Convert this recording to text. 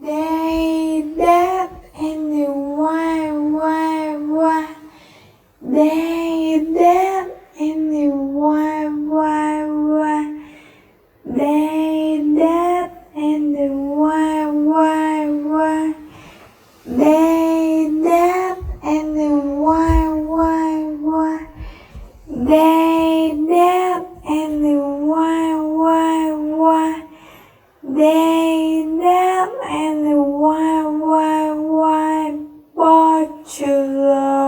They that and the why. They that and the why. They that and the why. They that and the why. They that and the why. They that and the why. Bachelor.